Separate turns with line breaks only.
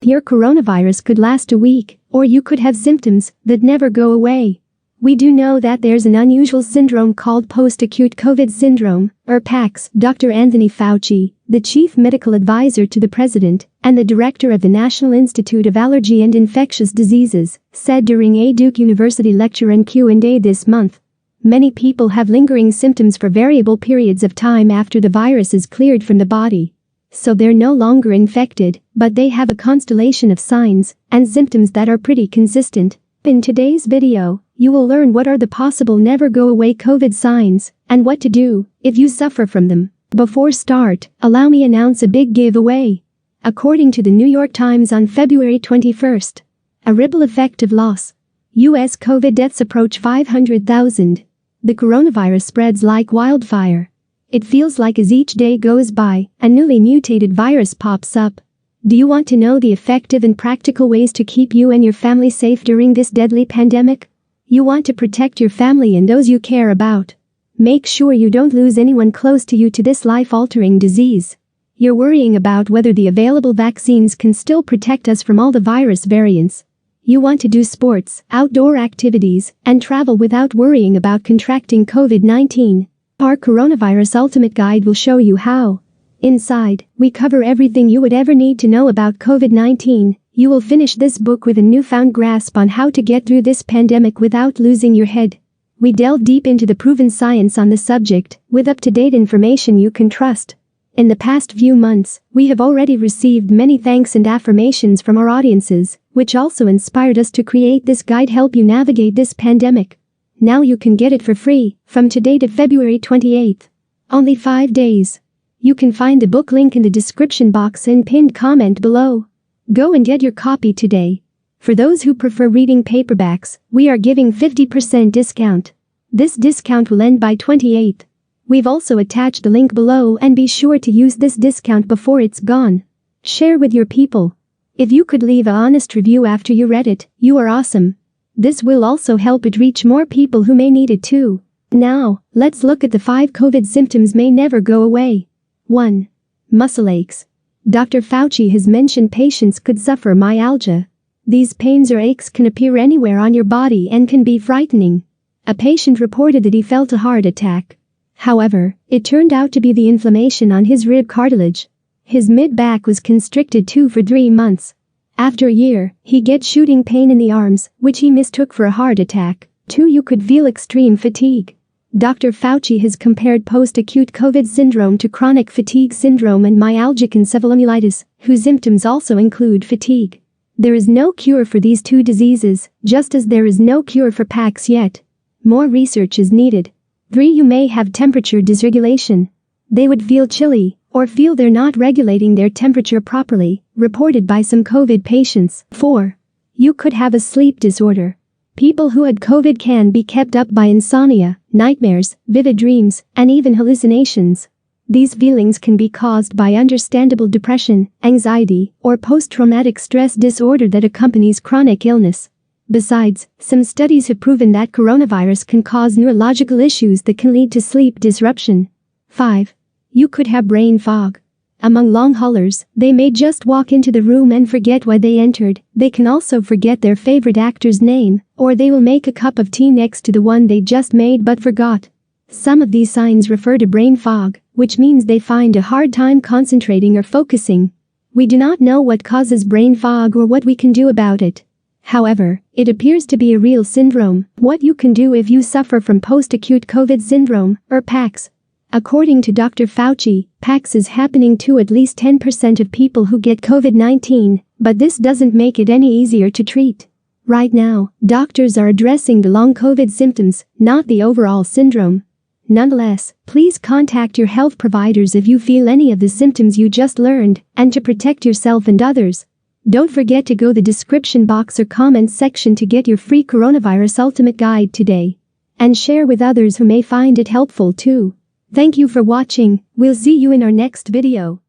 Your coronavirus could last a week, or you could have symptoms that never go away. We do know that there's an unusual syndrome called post-acute COVID syndrome, or PAX. Dr. Anthony Fauci, the chief medical advisor to the president and the director of the National Institute of Allergy and Infectious Diseases, said during a Duke University lecture and Q&A this month. Many people have lingering symptoms for variable periods of time after the virus is cleared from the body. So they're no longer infected, but they have a constellation of signs and symptoms that are pretty consistent. In today's video, you will learn what are the possible never-go-away COVID signs and what to do if you suffer from them. Before start, allow me announce a big giveaway. According to the New York Times on February 21st, a ripple effect of loss. U.S. COVID deaths approach 500,000. The coronavirus spreads like wildfire. It feels like as each day goes by, a newly mutated virus pops up. Do you want to know the effective and practical ways to keep you and your family safe during this deadly pandemic? You want to protect your family and those you care about. Make sure you don't lose anyone close to you to this life-altering disease. You're worrying about whether the available vaccines can still protect us from all the virus variants. You want to do sports, outdoor activities, and travel without worrying about contracting COVID-19. Our Coronavirus Ultimate Guide will show you how. Inside, we cover everything you would ever need to know about COVID-19. You will finish this book with a newfound grasp on how to get through this pandemic without losing your head. We delve deep into the proven science on the subject, with up-to-date information you can trust. In the past few months, we have already received many thanks and affirmations from our audiences, which also inspired us to create this guide help you navigate this pandemic. Now you can get it for free, from today to February 28th. Only 5 days. You can find the book link in the description box and pinned comment below. Go and get your copy today. For those who prefer reading paperbacks, we are giving 50% discount. This discount will end by 28th. We've also attached the link below and be sure to use this discount before it's gone. Share with your people. If you could leave an honest review after you read it, you are awesome. This will also help it reach more people who may need it too. Now, let's look at the 5 COVID symptoms may never go away. 1. Muscle aches. Dr. Fauci has mentioned patients could suffer myalgia. These pains or aches can appear anywhere on your body and can be frightening. A patient reported that he felt a heart attack. However, it turned out to be the inflammation on his rib cartilage. His mid-back was constricted too for 3 months. After a year, he gets shooting pain in the arms, which he mistook for a heart attack. 2. You could feel extreme fatigue. Dr. Fauci has compared post-acute COVID syndrome to chronic fatigue syndrome and myalgic encephalomyelitis, whose symptoms also include fatigue. There is no cure for these 2 diseases, just as there is no cure for PAX yet. More research is needed. 3. You may have temperature dysregulation. They would feel chilly, or feel they're not regulating their temperature properly, reported by some COVID patients. 4. You could have a sleep disorder. People who had COVID can be kept up by insomnia, nightmares, vivid dreams, and even hallucinations. These feelings can be caused by understandable depression, anxiety, or post-traumatic stress disorder that accompanies chronic illness. Besides, some studies have proven that coronavirus can cause neurological issues that can lead to sleep disruption. 5. You could have brain fog. Among long haulers, they may just walk into the room and forget why they entered. They can also forget their favorite actor's name, or they will make a cup of tea next to the one they just made but forgot. Some of these signs refer to brain fog, which means they find a hard time concentrating or focusing. We do not know what causes brain fog or what we can do about it. However, it appears to be a real syndrome. What you can do if you suffer from post-acute COVID syndrome, or PAX. According to Dr. Fauci, PAX is happening to at least 10% of people who get COVID-19, but this doesn't make it any easier to treat. Right now, doctors are addressing the long COVID symptoms, not the overall syndrome. Nonetheless, please contact your health providers if you feel any of the symptoms you just learned, and to protect yourself and others. Don't forget to go to the description box or comments section to get your free Coronavirus Ultimate Guide today. And share with others who may find it helpful too. Thank you for watching. We'll see you in our next video.